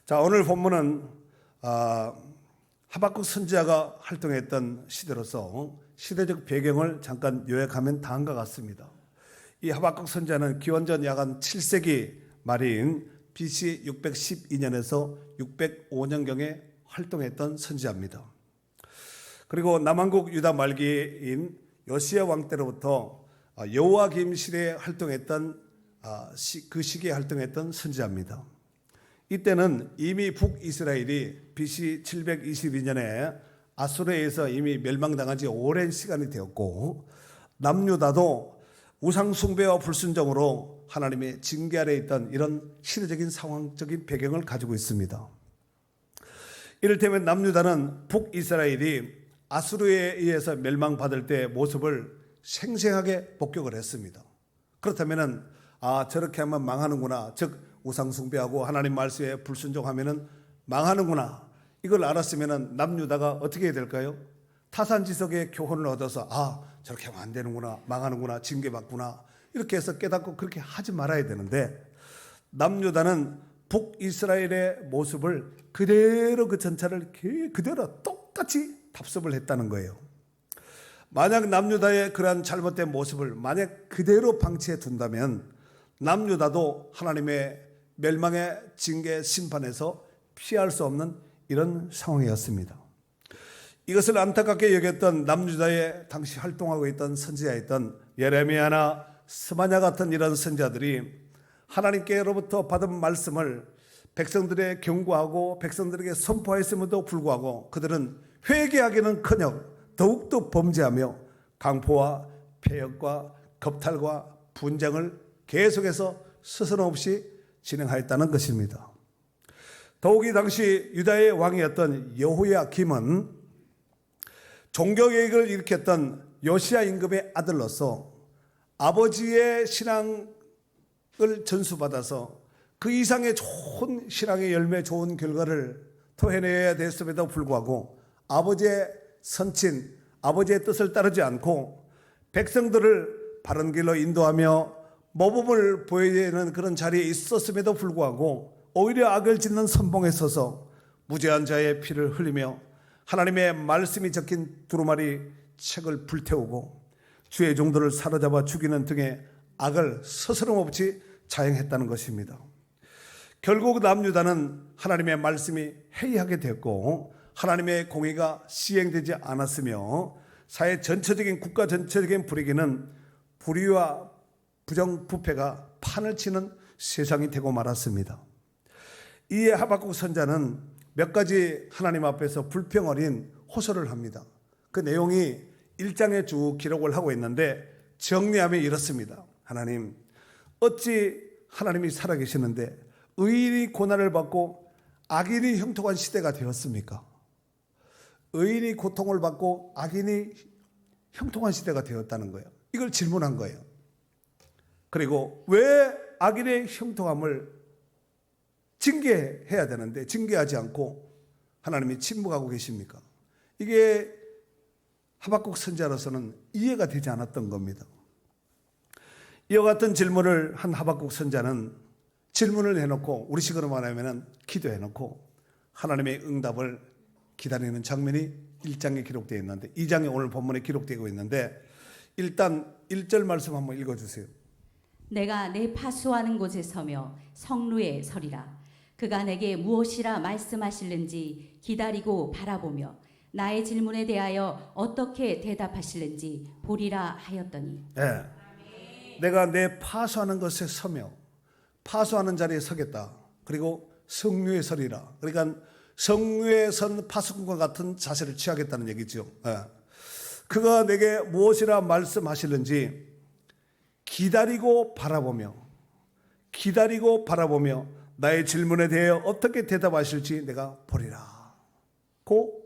자, 오늘 본문은 하박국 선지자가 활동했던 시대로서 시대적 배경을 잠깐 요약하면 다음과 같습니다. 이 하박국 선지자는 기원전 약 한 7세기 말인 BC 612년에서 605년경에 활동했던 선지자입니다. 그리고 남한국 유다 말기인 요시야 왕 때로부터 여호와김 시대에 활동했던 그 시기에 활동했던 선지자입니다. 이때는 이미 북이스라엘이 BC 722년에 아수르에 의해서 이미 멸망당한 지 오랜 시간이 되었고, 남유다도 우상 숭배와 불순종으로 하나님의 징계 아래에 있던 이런 시대적인 상황적인 배경을 가지고 있습니다. 이를테면 남유다는 북이스라엘이 아수르에 의해서 멸망받을 때의 모습을 생생하게 목격을 했습니다. 그렇다면 저렇게 하면 망하는구나, 즉 우상 숭배하고 하나님 말씀에 불순종하면 망하는구나, 이걸 알았으면 남유다가 어떻게 해야 될까요? 타산지석의 교훈을 얻어서 저렇게 하면 안 되는구나, 망하는구나, 징계받구나, 이렇게 해서 깨닫고 그렇게 하지 말아야 되는데, 남유다는 북이스라엘의 모습을 그대로 그 전차를 그대로 똑같이 답습을 했다는 거예요. 만약 남유다의 그러한 잘못된 모습을 만약 그대로 방치해 둔다면 남유다도 하나님의 멸망의 징계 심판에서 피할 수 없는 이런 상황이었습니다. 이것을 안타깝게 여겼던 남유다에 당시 활동하고 있던 선지자였던 예레미야나 스마냐 같은 이런 선지자들이 하나님께로부터 받은 말씀을 백성들에 경고하고 백성들에게 선포했음에도 불구하고 그들은 회개하기는커녕 더욱더 범죄하며 강포와 폐역과 겁탈과 분쟁을 계속해서 스스럼없이 진행하였다는 것입니다. 더욱이 당시 유다의 왕이었던 여호야김은 종교개혁을 일으켰던 요시야 임금의 아들로서 아버지의 신앙을 전수받아서 그 이상의 좋은 신앙의 열매, 좋은 결과를 토해내야 됐음에도 불구하고 아버지의 선친, 아버지의 뜻을 따르지 않고 백성들을 바른 길로 인도하며 모범을 보여주는 그런 자리에 있었음에도 불구하고 오히려 악을 짓는 선봉에 서서 무죄한 자의 피를 흘리며 하나님의 말씀이 적힌 두루마리 책을 불태우고 주의 종들을 사로잡아 죽이는 등의 악을 스스럼없이 자행했다는 것입니다. 결국 남유다는 하나님의 말씀이 해이하게 되었고 하나님의 공의가 시행되지 않았으며 사회 전체적인 국가 전체적인 불이기는 불의와 부정부패가 판을 치는 세상이 되고 말았습니다. 이에 하박국 선자는 몇 가지 하나님 앞에서 불평 어린 호소를 합니다. 그 내용이 1장에 쭉 기록을 하고 있는데 정리하면 이렇습니다. 하나님, 어찌 하나님이 살아계시는데 의인이 고난을 받고 악인이 형통한 시대가 되었습니까? 의인이 고통을 받고 악인이 형통한 시대가 되었다는 거예요. 이걸 질문한 거예요. 그리고 왜 악인의 형통함을 징계해야 되는데 징계하지 않고 하나님이 침묵하고 계십니까? 이게 하박국 선지자로서는 이해가 되지 않았던 겁니다. 이와 같은 질문을 한 하박국 선지자는 질문을 해놓고 우리식으로 말하면 기도해놓고 하나님의 응답을 기다리는 장면이 1장에 기록되어 있는데 2장에 오늘 본문에 기록되고 있는데 일단 1절 말씀 한번 읽어주세요. 내가 내 파수하는 곳에 서며 성루에 서리라. 그가 내게 무엇이라 말씀하실는지 기다리고 바라보며 나의 질문에 대하여 어떻게 대답하실는지 보리라 하였더니 내가 내 파수하는 곳에 서며 파수하는 자리에 서겠다. 그리고 성류에 서리라. 그러니까 성류에 선 파수꾼과 같은 자세를 취하겠다는 얘기죠. 그가 내게 무엇이라 말씀하실는지 기다리고 바라보며 나의 질문에 대해 어떻게 대답하실지 내가 보리라. 고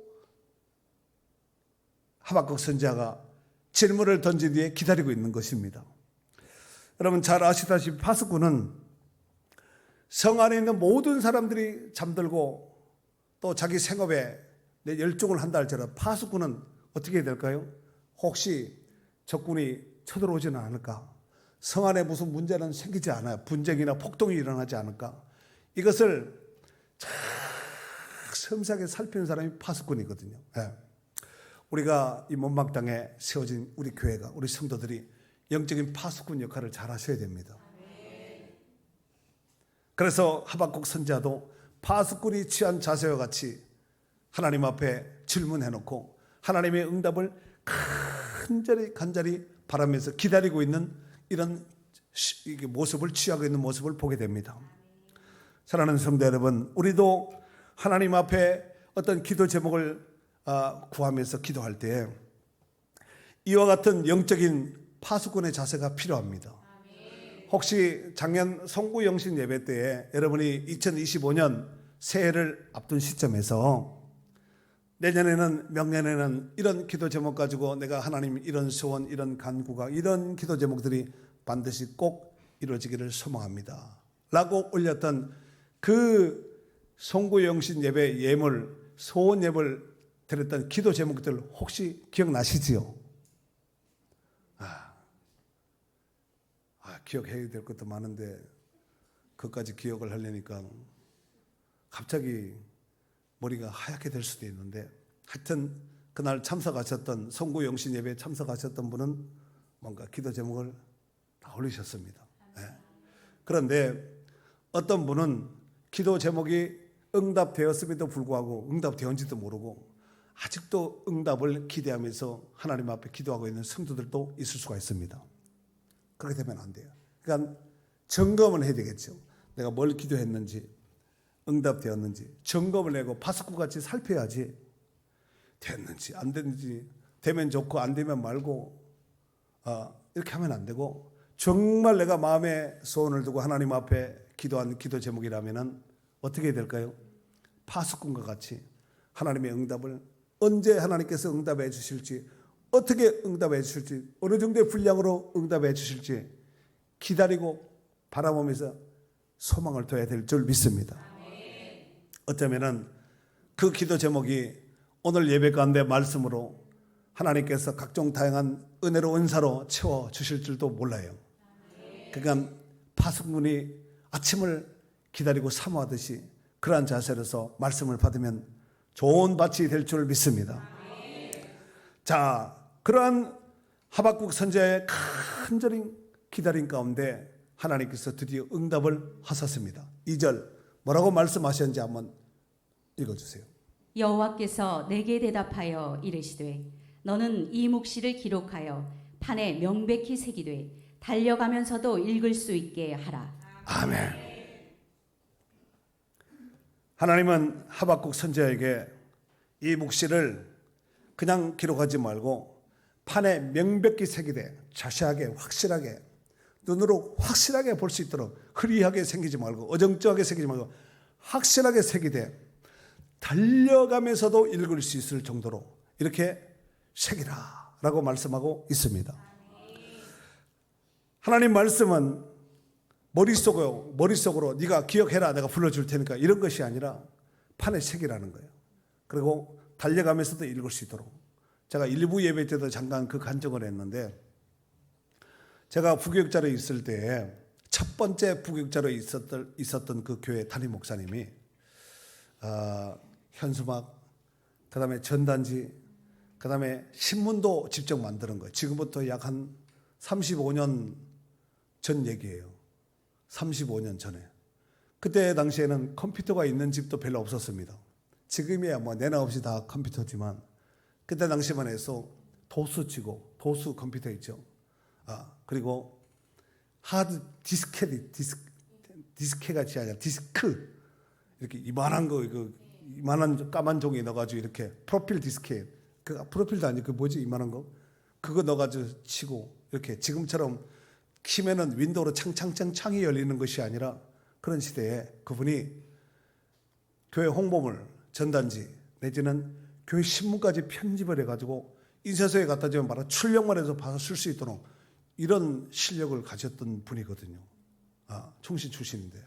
하박국 선지자가 질문을 던진 뒤에 기다리고 있는 것입니다. 여러분 잘 아시다시피 파수꾼은 성 안에 있는 모든 사람들이 잠들고 또 자기 생업에 열중을 한다 할지라도 파수꾼은 어떻게 해야 될까요? 혹시 적군이 쳐들어오지는 않을까? 성 안에 무슨 문제는 생기지 않아요. 분쟁이나 폭동이 일어나지 않을까? 이것을 잘 섬세하게 살피는 사람이 파수꾼이거든요. 예. 우리가 이 못막당에 세워진 우리 교회가, 우리 성도들이 영적인 파수꾼 역할을 잘 하셔야 됩니다. 그래서 하박국 선지자도 파수꾼이 취한 자세와 같이 하나님 앞에 질문해놓고 하나님의 응답을 간절히 바라면서 기다리고 있는 이런 모습을 취하고 있는 모습을 보게 됩니다. 사랑하는 성도 여러분, 우리도 하나님 앞에 어떤 기도 제목을 구하면서 기도할 때 이와 같은 영적인 파수꾼의 자세가 필요합니다. 혹시 작년 송구영신 예배 때에 여러분이 2025년 새해를 앞둔 시점에서 내년에는 명년에는 이런 기도 제목 가지고 내가 하나님 이런 소원, 이런 간구가, 이런 기도 제목들이 반드시 꼭 이루어지기를 소망합니다 라고 올렸던 그 송구영신 예배 예물, 소원 예물 드렸던 기도 제목들 혹시 기억나시지요? 기억해야 될 것도 많은데 그것까지 기억을 하려니까 갑자기 머리가 하얗게 될 수도 있는데, 하여튼 그날 참석하셨던 송구영신 예배에 참석하셨던 분은 뭔가 기도 제목을 다 올리셨습니다. 네. 그런데 어떤 분은 기도 제목이 응답되었음에도 불구하고 응답되었는지도 모르고 아직도 응답을 기대하면서 하나님 앞에 기도하고 있는 성도들도 있을 수가 있습니다. 그렇게 되면 안 돼요. 그러니까 점검을 해야 되겠죠. 내가 뭘 기도했는지, 응답되었는지 점검을 내고 파수꾼같이 살펴야지 됐는지 안 됐는지, 되면 좋고 안 되면 말고 이렇게 하면 안 되고, 정말 내가 마음에 소원을 두고 하나님 앞에 기도한 기도 제목이라면 어떻게 해야 될까요? 파수꾼과 같이 하나님의 응답을 언제 하나님께서 응답해 주실지, 어떻게 응답해 주실지, 어느 정도의 분량으로 응답해 주실지 기다리고 바라보면서 소망을 둬야 될 줄 믿습니다. 어쩌면은 그 기도 제목이 오늘 예배 가운데 말씀으로 하나님께서 각종 다양한 은혜로 은사로 채워 주실 줄도 몰라요. 그러니까 파수꾼이 아침을 기다리고 사모하듯이 그러한 자세로서 말씀을 받으면 좋은 밭이 될 줄 믿습니다. 자, 그러한 하박국 선지자의 간절히 기다림 가운데 하나님께서 드디어 응답을 하셨습니다. 2절 뭐라고 말씀하셨는지 한번 읽어주세요. 여호와께서 내게 대답하여 이르시되 너는 이 묵시를 기록하여 판에 명백히 새기되 달려가면서도 읽을 수 있게 하라. 아멘. 하나님은 하박국 선지자에게 이 묵시를 그냥 기록하지 말고 판에 명백히 새기되 자세하게 확실하게 눈으로 확실하게 볼 수 있도록 흐리하게 새기지 말고 어정쩡하게 새기지 말고 확실하게 새기되 달려가면서도 읽을 수 있을 정도로 이렇게 새기라 라고 말씀하고 있습니다. 하나님 말씀은 머릿속으로 네가 기억해라 내가 불러줄 테니까 이런 것이 아니라 판에 새기라는 거예요. 그리고 달려가면서도 읽을 수 있도록. 제가 일부 예배 때도 잠깐 그 간증을 했는데, 제가 부교육자로 있을 때 첫 번째 부교육자로 있었던 그 교회 담임 목사님이 현수막, 그 다음에 전단지, 그 다음에 신문도 직접 만드는 거예요. 지금부터 약 한 35년 전 얘기예요. 35년 전에. 그때 당시에는 컴퓨터가 있는 집도 별로 없었습니다. 지금이야 뭐 내나 없이 다 컴퓨터지만 그때 당시만 해서 도수 치고, 도수 컴퓨터 있죠. 그리고 하드 디스크가 아니라 디스크, 이렇게 이만한 거, 이만한 까만 종이 넣어가지고 이렇게 프로필 디스켓, 그 프로필도 아니고 그 뭐지 이만한 거, 그거 넣어가지고 치고 이렇게 지금처럼 키면은 윈도우로 창이 열리는 것이 아니라 그런 시대에 그분이 교회 홍보물, 전단지 내지는 교회 신문까지 편집을 해가지고 인쇄소에 갖다 주면 바로 출력만 해서 봐서 쓸 수 있도록 이런 실력을 가졌던 분이거든요. 총신 출신인데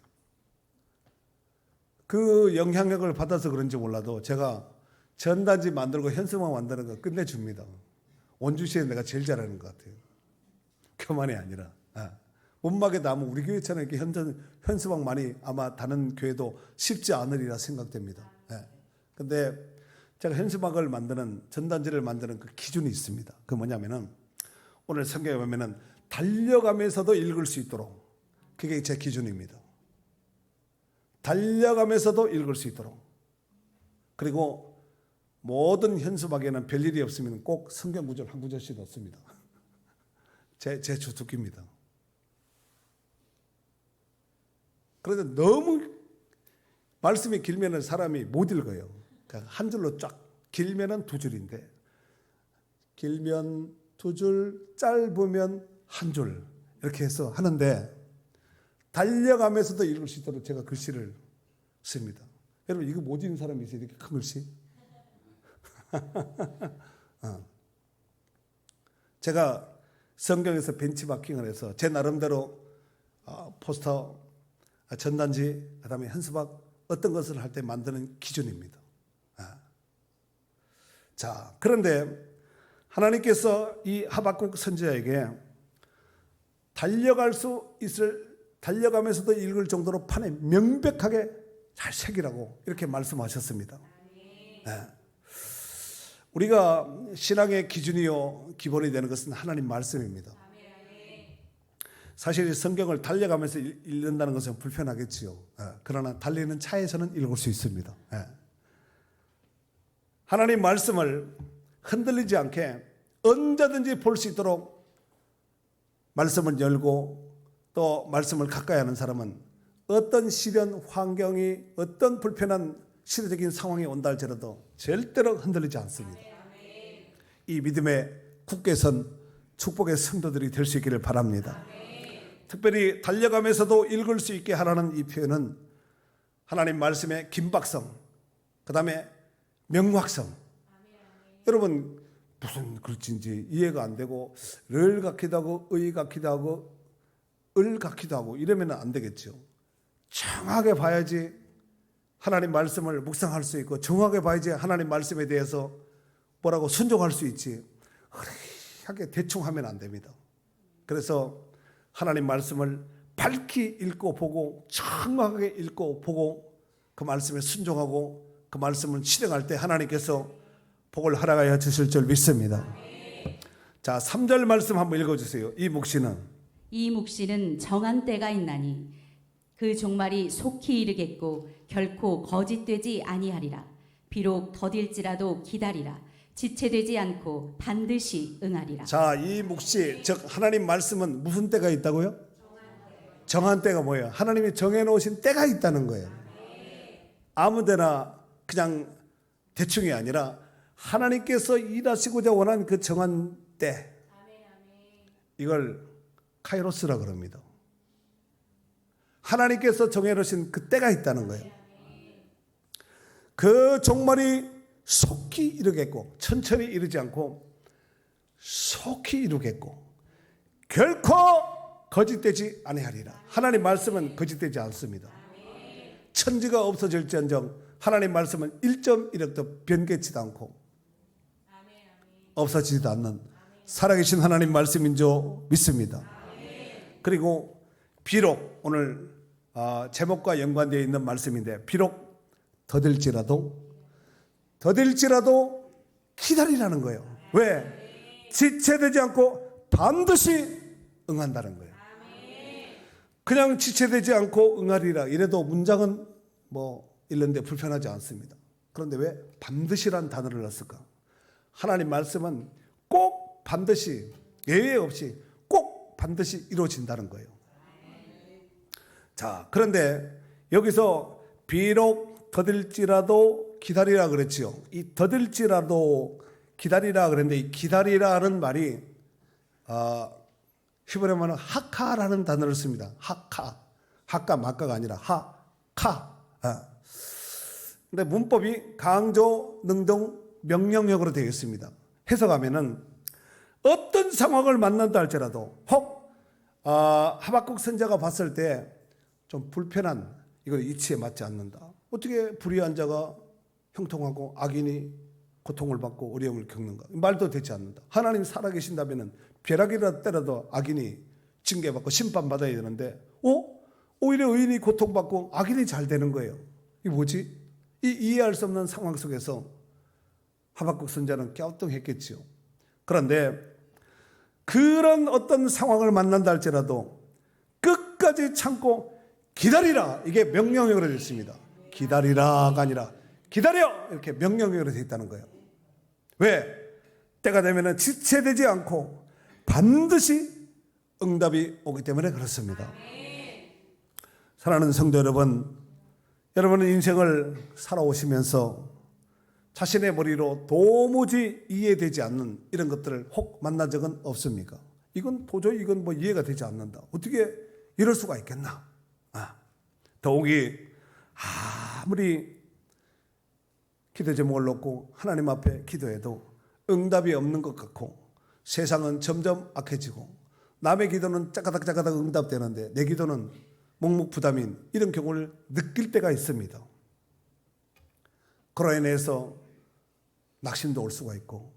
그 영향력을 받아서 그런지 몰라도 제가 전단지 만들고 현수막 만드는 거 끝내줍니다. 원주시에 내가 제일 잘하는 것 같아요. 교만이 아니라. 못막에도 아마 우리 교회처럼 이렇게 현수막 많이 아마 다른 교회도 쉽지 않으리라 생각됩니다. 근데 제가 현수막을 만드는, 전단지를 만드는 그 기준이 있습니다. 그 뭐냐면은 오늘 성경에 보면은 달려가면서도 읽을 수 있도록, 그게 제 기준입니다. 달려가면서도 읽을 수 있도록. 그리고 모든 현수막에는 별일이 없으면 꼭 성경 구절 한 구절씩 넣습니다. 제 주특기입니다. 그런데 너무 말씀이 길면은 사람이 못 읽어요. 그러니까 한 줄로 쫙, 길면은 두 줄인데, 길면 두 줄, 짧으면 한 줄, 이렇게 해서 하는데, 달려가면서도 읽을 수 있도록 제가 글씨를 씁니다. 여러분, 이거 못 읽는 사람이 있어요? 이렇게 큰 글씨? 제가 성경에서 벤치마킹을 해서 제 나름대로 포스터, 전단지, 그 다음에 현수막 어떤 것을 할 때 만드는 기준입니다. 자, 그런데 하나님께서 이 하박국 선지자에게 달려가면서도 읽을 정도로 판에 명백하게 잘 새기라고 이렇게 말씀하셨습니다. 네. 우리가 신앙의 기준이요 기본이 되는 것은 하나님 말씀입니다. 사실 성경을 달려가면서 읽는다는 것은 불편하겠지요. 그러나 달리는 차에서는 읽을 수 있습니다. 하나님 말씀을 흔들리지 않게 언제든지 볼 수 있도록 말씀을 열고 또 말씀을 가까이 하는 사람은 어떤 시련, 환경이, 어떤 불편한 시대적인 상황이 온다 할지라도 절대로 흔들리지 않습니다. 이 믿음의 굳게 선 축복의 성도들이 될 수 있기를 바랍니다. 특별히 달려가면서도 읽을 수 있게 하라는 이 표현은 하나님 말씀의 긴박성, 그 다음에 명확성. 여러분, 무슨 글씨인지 이해가 안 되고 를 같기도 하고 의 같기도 하고 을 같기도 하고 이러면 안 되겠죠. 정확하게 봐야지 하나님 말씀을 묵상할 수 있고, 정확하게 봐야지 하나님 말씀에 대해서 뭐라고 순종할 수 있지. 흐리하게 대충 하면 안 됩니다. 그래서 하나님 말씀을 밝히 읽고 보고, 정확하게 읽고 보고, 그 말씀에 순종하고 그 말씀을 실행할 때 하나님께서 복을 허락하여 주실 줄 믿습니다. 자, 3절 말씀 한번 읽어주세요. 이 묵시는 정한 때가 있나니 그 종말이 속히 이르겠고 결코 거짓되지 아니하리라. 비록 더딜지라도 기다리라. 지체되지 않고 반드시 응하리라. 자, 이 묵시, 즉 하나님 말씀은 무슨 때가 있다고요? 정한 때가 뭐예요? 하나님이 정해놓으신 때가 있다는 거예요. 아무데나 그냥 대충이 아니라 하나님께서 일하시고자 원한 그 정한 때, 이걸 카이로스라 그럽니다. 하나님께서 정해놓으신 그 때가 있다는 거예요. 그 종말이 속히 이루겠고, 천천히 이르지 않고 속히 이루겠고 결코 거짓되지 아니하리라. 하나님 말씀은 거짓되지 않습니다. 천지가 없어질지언정 하나님 말씀은 1.1획도 변개치도 않고 없어지지도 않는 살아계신 하나님 말씀인 줄 믿습니다. 그리고 비록 오늘 제목과 연관되어 있는 말씀인데, 비록 더딜지라도 기다리라는 거예요. 왜? 지체되지 않고 반드시 응한다는 거예요. 그냥 지체되지 않고 응하리라 이래도 문장은 뭐 읽는데 불편하지 않습니다. 그런데 왜 반드시란 단어를 넣었을까? 하나님 말씀은 꼭 반드시, 예외 없이 꼭 반드시 이루어진다는 거예요. 자, 그런데 여기서 비록 더딜지라도 기다리라 그랬지요. 이 더딜지라도 기다리라 그랬는데, 이 기다리라는 말이 히브리어로는 하카라는 단어를 씁니다. 하카 마카가 아니라 하카. 근데 문법이 강조, 능동, 명령형으로 되어 있습니다. 해석하면은 어떤 상황을 만난다 할지라도, 혹 하박국 선지자가 봤을 때 좀 불편한, 이거 이치에 맞지 않는다. 어떻게 불의한 자가 형통하고 악인이 고통을 받고 어려움을 겪는가? 말도 되지 않는다. 하나님 살아계신다면은 벼락이라 때라도 악인이 징계받고 심판받아야 되는데, 오히려 의인이 고통받고 악인이 잘 되는 거예요. 이게 뭐지? 이 이해할 수 없는 상황 속에서 하박국 선지자는 갸우뚱했겠지요. 그런데 그런 어떤 상황을 만난다 할지라도 끝까지 참고 기다리라, 이게 명령형으로 되어 있습니다. 기다리라가 아니라 기다려, 이렇게 명령형으로 되어 있다는 거예요. 왜? 때가 되면 지체되지 않고 반드시 응답이 오기 때문에 그렇습니다. 사랑하는 성도 여러분, 여러분은 인생을 살아오시면서 자신의 머리로 도무지 이해되지 않는 이런 것들을 혹 만난 적은 없습니까? 이건 도저히 이건 뭐 이해가 되지 않는다. 어떻게 이럴 수가 있겠나? 더욱이 아무리 기도 제목을 놓고 하나님 앞에 기도해도 응답이 없는 것 같고 세상은 점점 악해지고 남의 기도는 짜가닥 응답되는데 내 기도는 묵묵부담인 이런 경우를 느낄 때가 있습니다. 그로 인해서 낙심도 올 수가 있고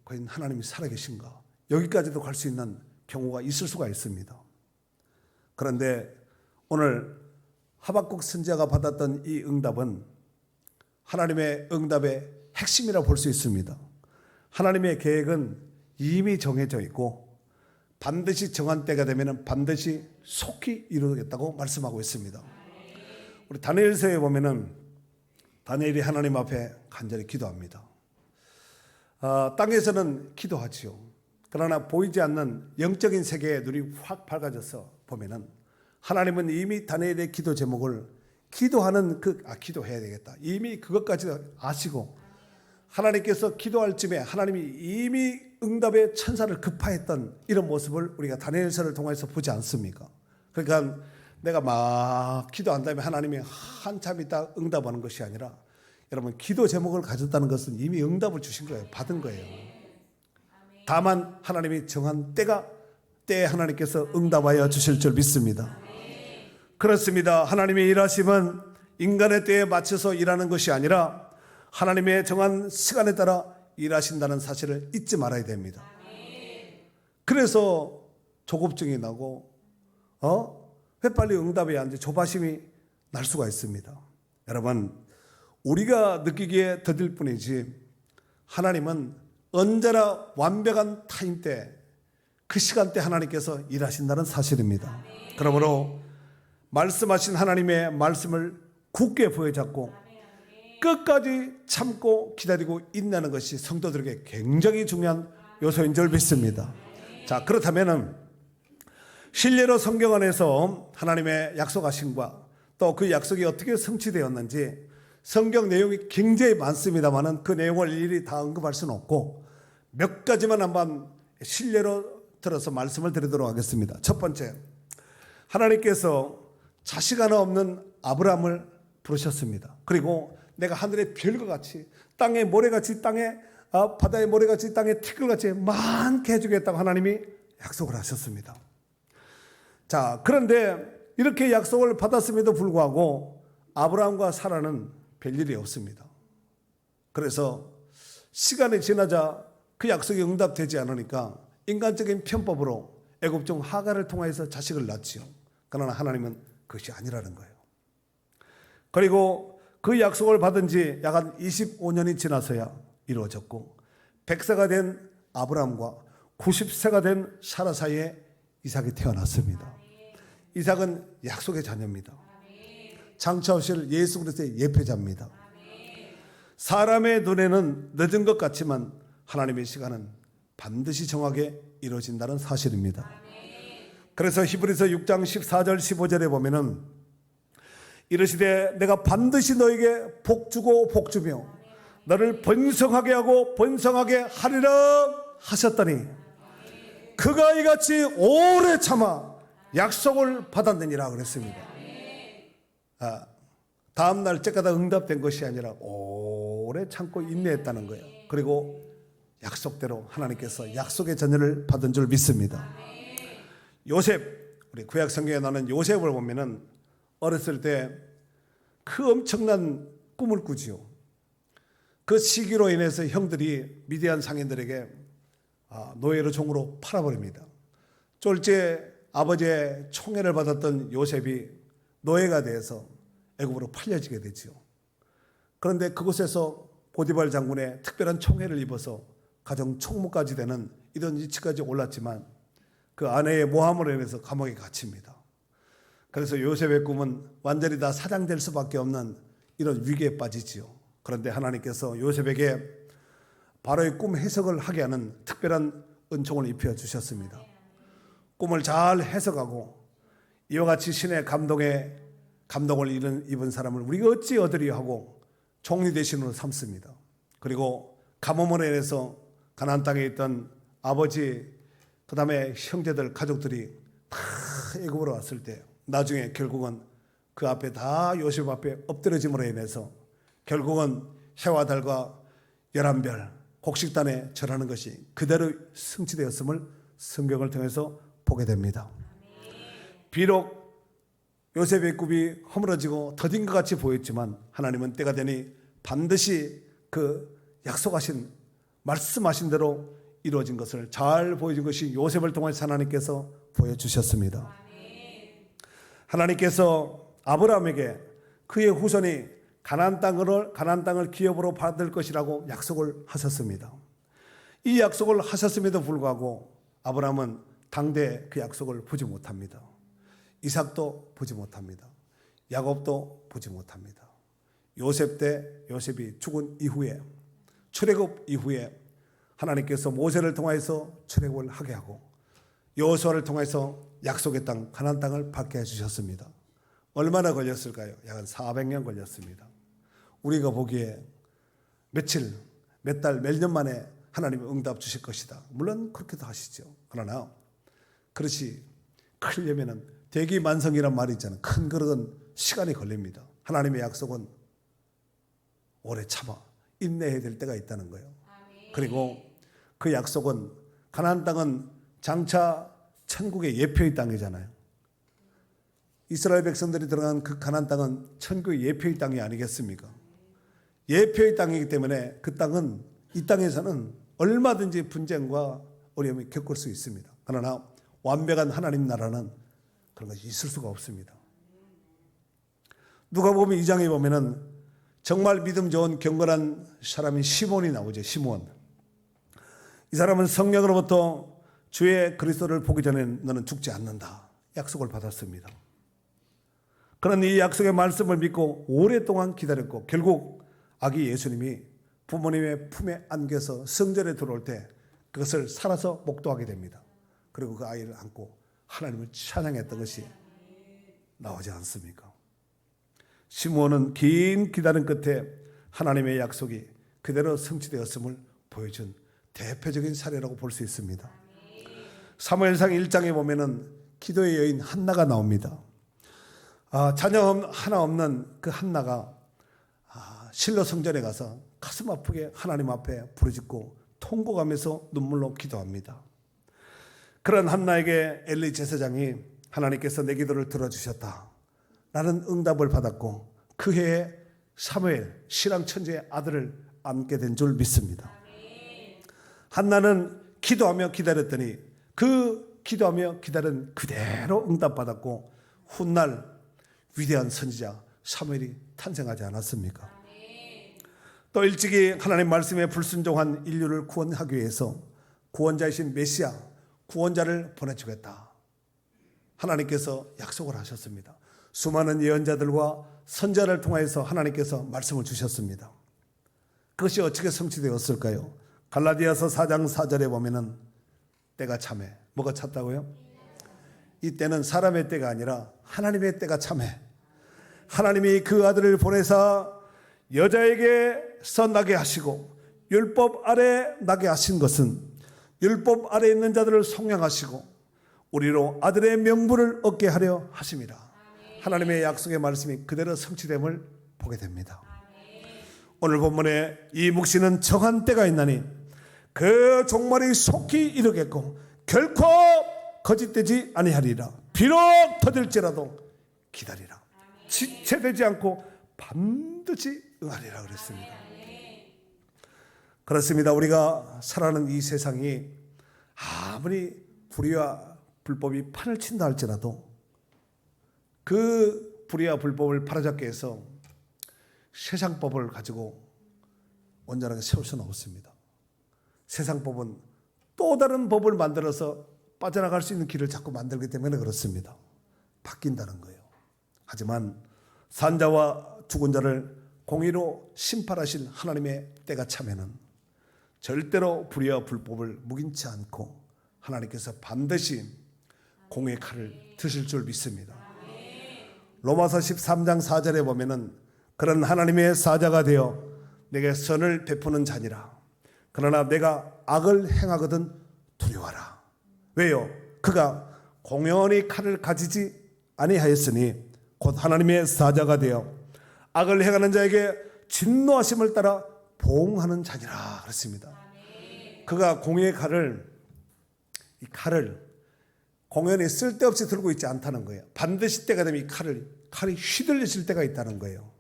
과연 하나님이 살아계신가? 여기까지도 갈 수 있는 경우가 있을 수가 있습니다. 그런데 오늘 하박국 선지자가 받았던 이 응답은 하나님의 응답의 핵심이라고 볼 수 있습니다. 하나님의 계획은 이미 정해져 있고 반드시 정한 때가 되면 반드시 속히 이루겠다고 말씀하고 있습니다. 우리 다니엘서에 보면은 다니엘이 하나님 앞에 간절히 기도합니다. 땅에서는 기도하지요. 그러나 보이지 않는 영적인 세계에 눈이 확 밝아져서 보면은 하나님은 이미 다니엘의 기도 제목을 기도하는 기도해야 되겠다. 이미 그것까지 아시고 하나님께서 기도할 쯤에 하나님이 이미 응답의 천사를 급파했던 이런 모습을 우리가 다니엘서를 통해서 보지 않습니까? 그러니까 내가 막 기도한 다음에 하나님이 한참 있다 응답하는 것이 아니라 여러분 기도 제목을 가졌다는 것은 이미 응답을 주신 거예요. 받은 거예요. 다만 하나님이 정한 때에 하나님께서 응답하여 주실 줄 믿습니다. 그렇습니다. 하나님의 일하심은 인간의 때에 맞춰서 일하는 것이 아니라 하나님의 정한 시간에 따라 일하신다는 사실을 잊지 말아야 됩니다. 그래서 조급증이 나고 왜 빨리 응답이 안 돼? 조바심이 날 수가 있습니다. 여러분, 우리가 느끼기에 더딜 뿐이지 하나님은 언제나 완벽한 타임 때 그 시간대 하나님께서 일하신다는 사실입니다. 그러므로 말씀하신 하나님의 말씀을 굳게 부여잡고 끝까지 참고 기다리고 인내하는 것이 성도들에게 굉장히 중요한 요소인 줄 믿습니다. 자, 그렇다면 실례로 성경 안에서 하나님의 약속하심과 또 그 약속이 어떻게 성취되었는지 성경 내용이 굉장히 많습니다만 그 내용을 일일이 다 언급할 수는 없고 몇 가지만 한번 실례로 들어서 말씀을 드리도록 하겠습니다. 첫 번째, 하나님께서 자식 하나 없는 아브라함을 부르셨습니다. 그리고 내가 하늘의 별과 같이 땅의 모래같이 바다의 모래같이 땅의 티끌같이 많게 해주겠다고 하나님이 약속을 하셨습니다. 자, 그런데 이렇게 약속을 받았음에도 불구하고 아브라함과 사라는 별일이 없습니다. 그래서 시간이 지나자 그 약속이 응답되지 않으니까 인간적인 편법으로 애굽종 하갈을 통해서 자식을 낳지요. 그러나 하나님은 그것이 아니라는 거예요. 그리고 그 약속을 받은 지 약 한 25년이 지나서야 이루어졌고 100세가 된 아브라함과 90세가 된 사라 사이에 이삭이 태어났습니다. 이삭은 약속의 자녀입니다. 장차오실 예수 그리스도의 예표자입니다. 사람의 눈에는 늦은 것 같지만 하나님의 시간은 반드시 정확하게 이루어진다는 사실입니다. 그래서 히브리서 6장 14절 15절에 보면은 이르시되 내가 반드시 너에게 복주고 복주며 너를 번성하게 하고 번성하게 하리라 하셨더니 그가 이같이 오래 참아 약속을 받았느니라 그랬습니다. 다음 날 때까지 응답된 것이 아니라 오래 참고 인내했다는 거예요. 그리고 약속대로 하나님께서 약속의 자녀를 받은 줄 믿습니다. 요셉, 우리 구약 성경에 나오는 요셉을 보면은 어렸을 때 그 엄청난 꿈을 꾸지요. 그 시기로 인해서 형들이 미디안 상인들에게 노예로 종으로 팔아버립니다. 쫄째 아버지의 총애를 받았던 요셉이 노예가 돼서 애굽으로 팔려지게 되지요. 그런데 그곳에서 보디발 장군의 특별한 총애를 입어서 가정 총무까지 되는 이런 위치까지 올랐지만 그 아내의 모함으로 인해서 감옥에 갇힙니다. 그래서 요셉의 꿈은 완전히 다 사장될 수밖에 없는 이런 위기에 빠지지요. 그런데 하나님께서 요셉에게 바로의 꿈 해석을 하게 하는 특별한 은총을 입혀 주셨습니다. 꿈을 잘 해석하고 이와 같이 신의 감동을 입은 사람을 우리가 어찌 얻으려 하고 종리 대신으로 삼습니다. 그리고 가뭄으로 인해서 가나안 땅에 있던 아버지 그 다음에 형제들 가족들이 다 애굽으로 왔을 때 나중에 결국은 그 앞에 다 요셉 앞에 엎드려짐으로 인해서 결국은 해와 달과 11별 곡식단에 절하는 것이 그대로 성취되었음을 성경을 통해서 보게 됩니다. 비록 요셉의 꿈이 허물어지고 더딘 것 같이 보였지만 하나님은 때가 되니 반드시 그 약속하신 말씀하신 대로 이루어진 것을 잘 보여준 것이 요셉을 통해서 하나님께서 보여주셨습니다. 하나님께서 아브라함에게 그의 후손이 가나안 땅을 기업으로 받을 것이라고 약속을 하셨습니다. 이 약속을 하셨음에도 불구하고 아브라함은 당대 그 약속을 보지 못합니다. 이삭도 보지 못합니다. 야곱도 보지 못합니다. 요셉이 죽은 이후에 출애굽 이후에 하나님께서 모세를 통해서 출애굽을 하게 하고 여호수아를 통해서 약속의 땅 가나안 땅을 받게 해주셨습니다. 얼마나 걸렸을까요? 약 400년 걸렸습니다. 우리가 보기에 며칠, 몇 달, 몇 년 만에 하나님이 응답 주실 것이다. 물론 그렇게도 하시죠. 그러나 그릇이 크려면은 대기만성이란 말이 있잖아요. 큰 그릇은 시간이 걸립니다. 하나님의 약속은 오래 참아 인내해야 될 때가 있다는 거예요. 그리고 그 약속은 가나안 땅은 장차 천국의 예표의 땅이잖아요. 이스라엘 백성들이 들어간 그 가나안 땅은 천국의 예표의 땅이 아니겠습니까? 예표의 땅이기 때문에 그 땅은 이 땅에서는 얼마든지 분쟁과 어려움을 겪을 수 있습니다. 그러나 완벽한 하나님 나라는 그런 것이 있을 수가 없습니다. 누가복음 2장에 보면은 정말 믿음 좋은 경건한 사람인 시몬이 나오죠. 시몬. 이 사람은 성령으로부터 주의 그리스도를 보기 전에 너는 죽지 않는다 약속을 받았습니다. 그런 이 약속의 말씀을 믿고 오랫동안 기다렸고 결국 아기 예수님이 부모님의 품에 안겨서 성전에 들어올 때 그것을 살아서 목도하게 됩니다. 그리고 그 아이를 안고 하나님을 찬양했던 것이 나오지 않습니까? 시므온은 긴 기다림 끝에 하나님의 약속이 그대로 성취되었음을 보여준 대표적인 사례라고 볼 수 있습니다. 사무엘상 1장에 보면은 기도의 여인 한나가 나옵니다. 자녀 하나 없는 그 한나가 실로 성전에 가서 가슴 아프게 하나님 앞에 부르짖고 통곡하면서 눈물로 기도합니다. 그런 한나에게 엘리 제사장이 하나님께서 내 기도를 들어주셨다 라는 응답을 받았고 그 해에 사무엘 신랑 천지의 아들을 안게 된 줄 믿습니다. 한나는 기도하며 기다렸더니 그 기도하며 기다린 그대로 응답받았고 훗날 위대한 선지자 사무엘이 탄생하지 않았습니까? 또 일찍이 하나님 말씀에 불순종한 인류를 구원하기 위해서 구원자이신 메시아 구원자를 보내주겠다 하나님께서 약속을 하셨습니다. 수많은 예언자들과 선자를 통해서 하나님께서 말씀을 주셨습니다. 그것이 어떻게 성취되었을까요? 갈라디아서 4장 4절에 보면은 때가 참해. 뭐가 찼다고요? 이 때는 사람의 때가 아니라 하나님의 때가 참해. 하나님이 그 아들을 보내사 여자에게서 나게 하시고 율법 아래 나게 하신 것은 율법 아래 있는 자들을 속량하시고 우리로 아들의 명분을 얻게 하려 하심이라. 하나님의 약속의 말씀이 그대로 성취됨을 보게 됩니다. 오늘 본문에 이 묵시는 정한 때가 있나니 그 종말이 속히 이르겠고 결코 거짓되지 아니하리라. 비록 더딜지라도 기다리라. 지체되지 않고 반드시 응하리라 그랬습니다. 그렇습니다. 우리가 살아가는 이 세상이 아무리 불의와 불법이 판을 친다 할지라도 그 불의와 불법을 바로잡기 위해서 세상법을 가지고 온전하게 세울 수는 없습니다. 세상법은 또 다른 법을 만들어서 빠져나갈 수 있는 길을 자꾸 만들기 때문에 그렇습니다. 바뀐다는 거예요. 하지만 산자와 죽은 자를 공의로 심판하실 하나님의 때가 차면은 절대로 불의와 불법을 묵인치 않고 하나님께서 반드시 공의 칼을 드실 줄 믿습니다. 로마서 13장 4절에 보면은 그런 하나님의 사자가 되어 내게 선을 베푸는 자니라. 그러나 내가 악을 행하거든 두려워하라. 왜요? 그가 공연히 칼을 가지지 아니하였으니 곧 하나님의 사자가 되어 악을 행하는 자에게 진노하심을 따라 보응하는 자니라 그랬습니다. 그가 공의의 이 칼을 공연히 쓸데없이 들고 있지 않다는 거예요. 반드시 때가 되면 이 칼이 휘둘리실 때가 있다는 거예요.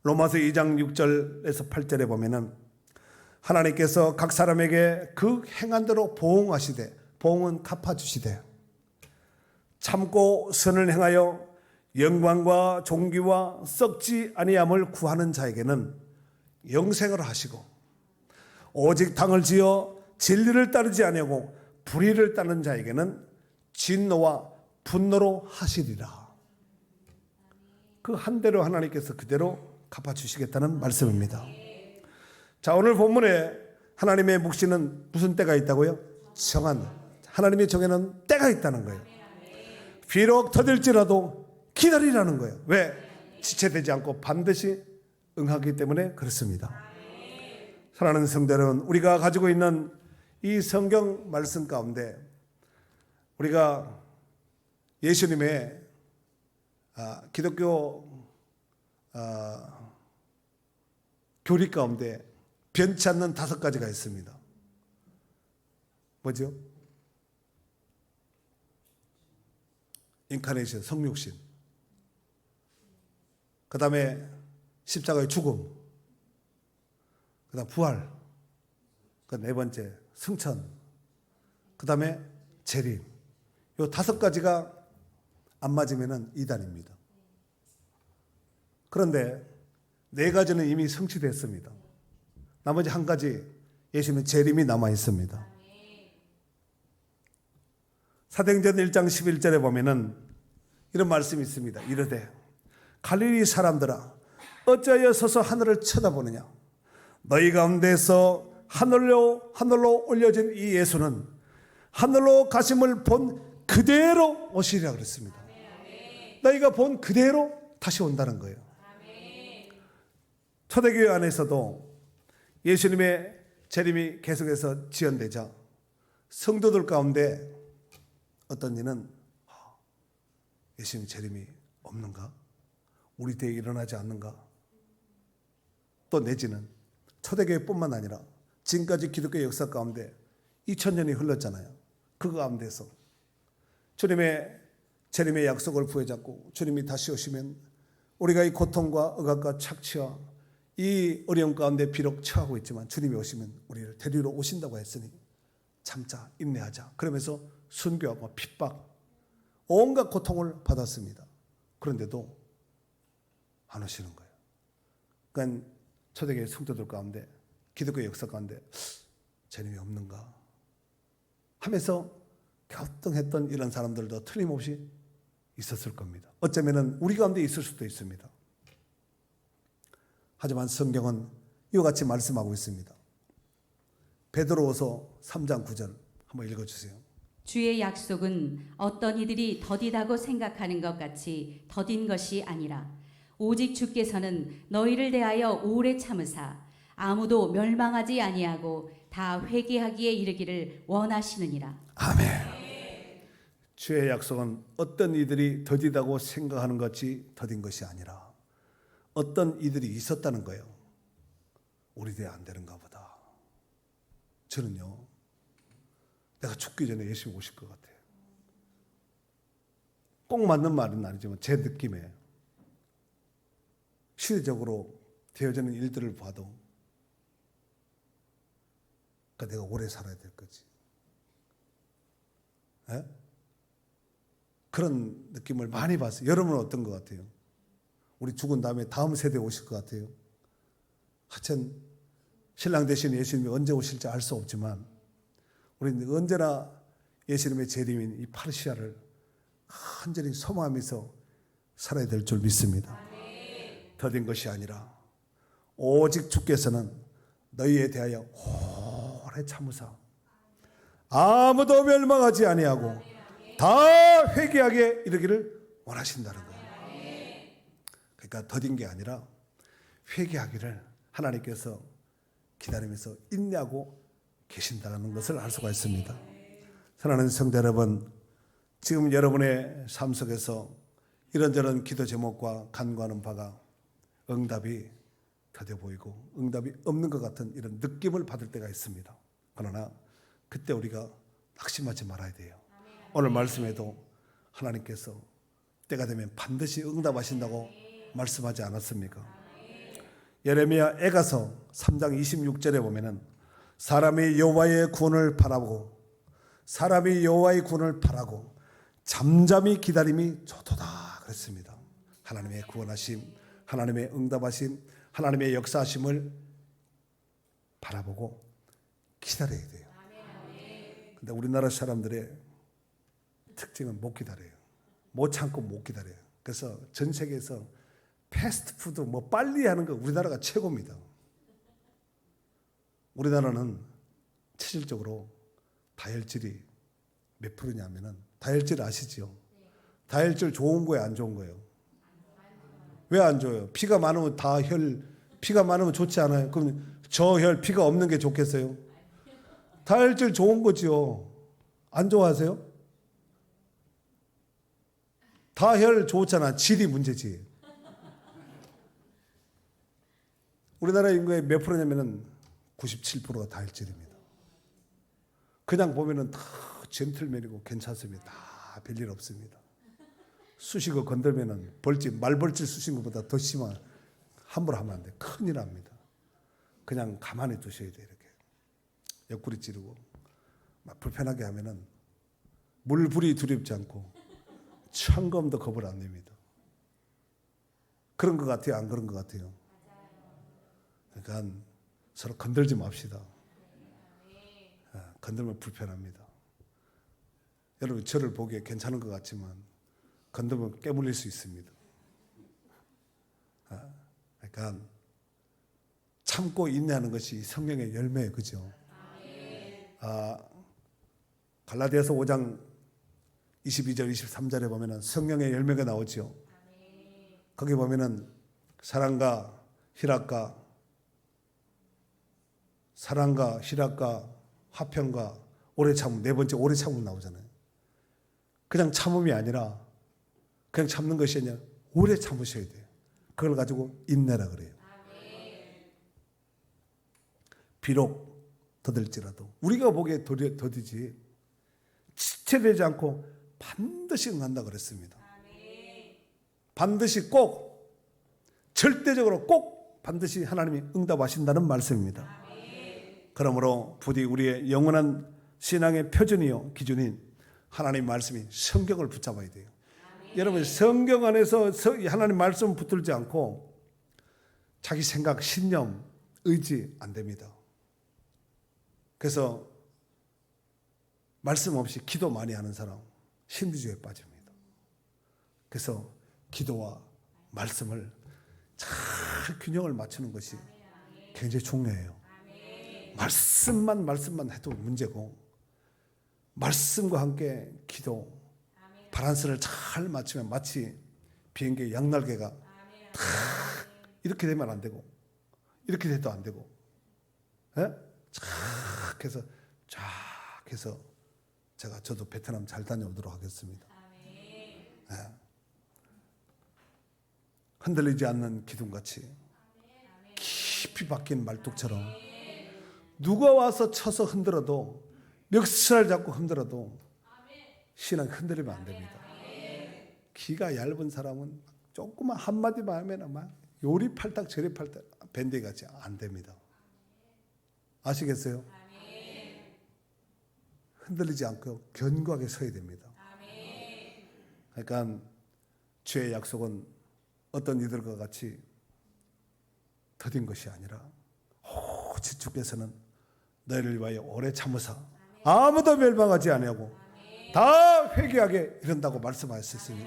로마서 2장 6절에서 8절에 보면은 하나님께서 각 사람에게 그 행한 대로 보응하시되, 보응은 갚아주시되, 참고 선을 행하여 영광과 존귀와 썩지 아니함을 구하는 자에게는 영생을 하시고, 오직 당을 지어 진리를 따르지 아니하고 불의를 따르는 자에게는 진노와 분노로 하시리라. 그 한 대로 하나님께서 그대로 갚아주시겠다는 말씀입니다. 자, 오늘 본문에 하나님의 묵시는 무슨 때가 있다고요? 정한, 하나님의 정에는 때가 있다는 거예요. 비록 더딜지라도 기다리라는 거예요. 왜? 지체되지 않고 반드시 응하기 때문에 그렇습니다. 사랑하는 성도 여러분, 우리가 가지고 있는 이 성경 말씀 가운데 우리가 예수님의 기독교 교리 가운데 변치 않는 5가지가 있습니다. 뭐죠? 인카네이션, 성육신, 그 다음에 십자가의 죽음, 그 다음 부활, 그 네 번째 승천, 그 다음에 재림. 이 5가지가 안 맞으면 이단입니다. 그런데 4가지는 이미 성취됐습니다. 나머지 1가지, 예수님의 재림이 남아 있습니다. 사도행전 1장 11절에 보면은 이런 말씀이 있습니다. 이르되 갈릴리 사람들아 어찌하여 서서 하늘을 쳐다보느냐. 너희 가운데서 하늘로 올려진 이 예수는 하늘로 가심을 본 그대로 오시리라 그랬습니다. 너희가 본 그대로 다시 온다는 거예요. 초대교회 안에서도 예수님의 재림이 계속해서 지연되자 성도들 가운데 어떤 이는 예수님 재림이 없는가? 우리 때에 일어나지 않는가? 또 내지는 초대교회뿐만 아니라 지금까지 기독교 역사 가운데 2000년이 흘렀잖아요. 그 가운데서 주님의 재림의 약속을 부여잡고 주님이 다시 오시면 우리가 이 고통과 억압과 착취와 이 어려움 가운데 비록 처하고 있지만 주님이 오시면 우리를 데리러 오신다고 했으니 참자, 인내하자. 그러면서 순교하고 핍박, 온갖 고통을 받았습니다. 그런데도 안 오시는 거예요. 그러니까 초대교회 성도들 가운데 기독교 역사 가운데 재림이 없는가 하면서 갸우뚱했던 이런 사람들도 틀림없이 있었을 겁니다. 어쩌면 우리 가운데 있을 수도 있습니다. 하지만 성경은 이와 같이 말씀하고 있습니다. 베드로후서 3장 9절 한번 읽어주세요. 주의 약속은 어떤 이들이 더디다고 생각하는 것 같이 더딘 것이 아니라 오직 주께서는 너희를 대하여 오래 참으사 아무도 멸망하지 아니하고 다 회개하기에 이르기를 원하시느니라. 아멘. 주의 약속은 어떤 이들이 더디다고 생각하는 것 같이 더딘 것이 아니라 어떤 이들이 있었다는 거예요. 우리 대에 안 되는가 보다. 저는요, 내가 죽기 전에 예수님 오실 것 같아요. 꼭 맞는 말은 아니지만 제 느낌에 시대적으로 되어지는 일들을 봐도 그러니까 내가 오래 살아야 될 거지. 에? 그런 느낌을 많이 봤어요. 여러분은 어떤 것 같아요? 우리 죽은 다음에 다음 세대 오실 것 같아요. 하여튼 신랑 되신 예수님이 언제 오실지 알 수 없지만 우리는 언제나 예수님의 재림인 이 파르시아를 간절히 소망하면서 살아야 될 줄 믿습니다. 더딘 것이 아니라 오직 주께서는 너희에 대하여 오래 참으사 아무도 멸망하지 아니하고 다 회개하게 이르기를 원하신다는 거예요. 그러니까 더딘 게 아니라 회개하기를 하나님께서 기다리면서 인내하고 계신다는 것을 알 수가 있습니다. 사랑하는 성도 여러분, 지금 여러분의 삶 속에서 이런저런 기도 제목과 간구하는 바가 응답이 더뎌 보이고 응답이 없는 것 같은 이런 느낌을 받을 때가 있습니다. 그러나 그때 우리가 낙심하지 말아야 돼요. 오늘 말씀에도 하나님께서 때가 되면 반드시 응답하신다고 말씀하지 않았습니까? 예레미야 에가서 3장 26절에 보면은 사람이 여호와의 구원을 바라보고 사람이 여호와의 구원을 바라고 잠잠히 기다림이 좋도다 그랬습니다. 하나님의 구원하심, 하나님의 응답하심, 하나님의 역사하심을 바라보고 기다려야 돼요. 근데 우리나라 사람들의 특징은 못 기다려요. 못 참고 못 기다려요. 그래서 전 세계에서 패스트푸드 뭐 빨리 하는 거 우리나라가 최고입니다. 우리나라는 체질적으로 다혈질이 몇 프로냐면은 다혈질 아시죠? 다혈질 좋은 거예요, 안 좋은 거예요? 왜 안 좋아요? 피가 많으면 피가 많으면 좋지 않아요? 그럼 저혈 피가 없는 게 좋겠어요? 다혈질 좋은 거지요. 안 좋아하세요? 다혈 좋잖아. 질이 문제지. 우리나라 인구의 몇 프로냐면은 97%가 다혈질입니다. 그냥 보면은 다 젠틀맨이고 괜찮습니다. 다 별일 없습니다. 쑤시고 건들면은 말벌집 쑤신 것보다 더 심한, 함부로 하면 안 돼. 큰일 납니다. 그냥 가만히 두셔야 돼. 이렇게 옆구리 찌르고 막 불편하게 하면은 물불이 두렵지 않고 천검도 겁을 안 냅니다. 그런 것 같아요? 안 그런 것 같아요? 그러니까 서로 건들지 맙시다. 건들면 불편합니다. 여러분 저를 보기에 괜찮은 것 같지만 건들면 깨물릴 수 있습니다. 그러니까 참고 인내하는 것이 성령의 열매예요. 그죠? 갈라디아서 5장 22절 23절에 보면은 성령의 열매가 나오죠. 거기 보면은 사랑과 희락과 화평과 오래 참음, 네 번째 오래 참음 나오잖아요. 그냥 참음이 아니라 그냥 참는 것이 아니라 오래 참으셔야 돼요. 그걸 가지고 인내라 그래요. 비록 더딜지라도 우리가 보기에 더디지 지체되지 않고 반드시 응한다 그랬습니다. 반드시 꼭 절대적으로 꼭 반드시 하나님이 응답하신다는 말씀입니다. 그러므로 부디 우리의 영원한 신앙의 표준이요 기준인 하나님 말씀이 성경을 붙잡아야 돼요. 여러분 성경 안에서 하나님 말씀 붙들지 않고 자기 생각, 신념, 의지 안 됩니다. 그래서 말씀 없이 기도 많이 하는 사람 신비주의에 빠집니다. 그래서 기도와 말씀을 잘 균형을 맞추는 것이 굉장히 중요해요. 말씀만 해도 문제고 말씀과 함께 기도 바란스를 잘 맞추면 마치 비행기의 양날개가 탁 이렇게 되면 안 되고 이렇게 돼도 안 되고 쫙 해서 저도 베트남 잘 다녀오도록 하겠습니다. 흔들리지 않는 기둥같이 깊이 박힌 말뚝처럼 누가 와서 쳐서 흔들어도 멱살 잡고 흔들어도 신앙 흔들리면 안 됩니다. 기가 얇은 사람은 조금만 한마디만 하면 막 요리 팔딱 저리 팔딱 밴드 같이 안 됩니다. 아시겠어요? 흔들리지 않고 견고하게 서야 됩니다. 그러니까 주의 약속은 어떤 이들과 같이 더딘 것이 아니라 오직 주께서는 너희를 위하여 오래 참으사 아무도 멸망하지 아니하고 다 회개하게 이른다고 말씀하셨으니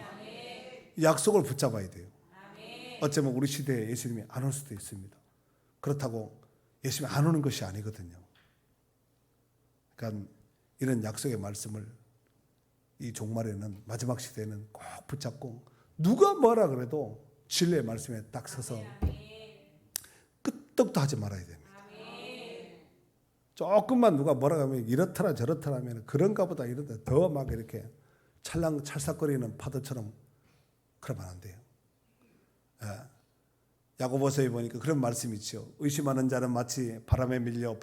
이 약속을 붙잡아야 돼요. 어쩌면 우리 시대에 예수님이 안 올 수도 있습니다. 그렇다고 예수님이 안 오는 것이 아니거든요. 그러니까 이런 약속의 말씀을 이 종말에는, 마지막 시대에는 꼭 붙잡고 누가 뭐라 그래도 진리의 말씀에 딱 서서 끄떡도 하지 말아야 됩니다. 조금만 누가 뭐라 하면 이렇더라 저렇더라 하면 그런가 보다 이런다 더 막 이렇게 찰싹거리는 파도처럼 그러면 안 돼요. 예. 야고보서에 보니까 그런 말씀이 있죠. 의심하는 자는 마치 바람에 밀려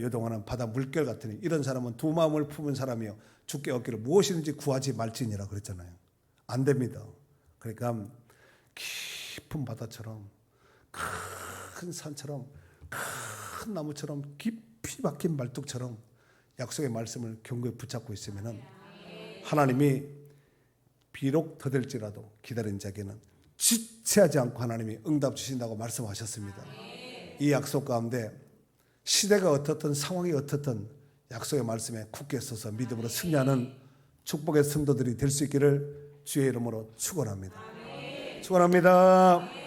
요동하는 바다 물결 같으니 이런 사람은 두 마음을 품은 사람이요 주께 얻기를 무엇이든지 구하지 말지니라 그랬잖아요. 안 됩니다. 그러니까 깊은 바다처럼 큰 산처럼 큰 나무처럼 깊이 박힌 말뚝처럼 약속의 말씀을 견고히 붙잡고 있으면은 하나님이 비록 더딜지라도 기다린 자에게는 지체하지 않고 하나님이 응답 주신다고 말씀하셨습니다. 이 약속 가운데 시대가 어떻든 상황이 어떻든 약속의 말씀에 굳게 서서 믿음으로 승리하는 축복의 성도들이 될 수 있기를 주의 이름으로 축원합니다. 축원합니다.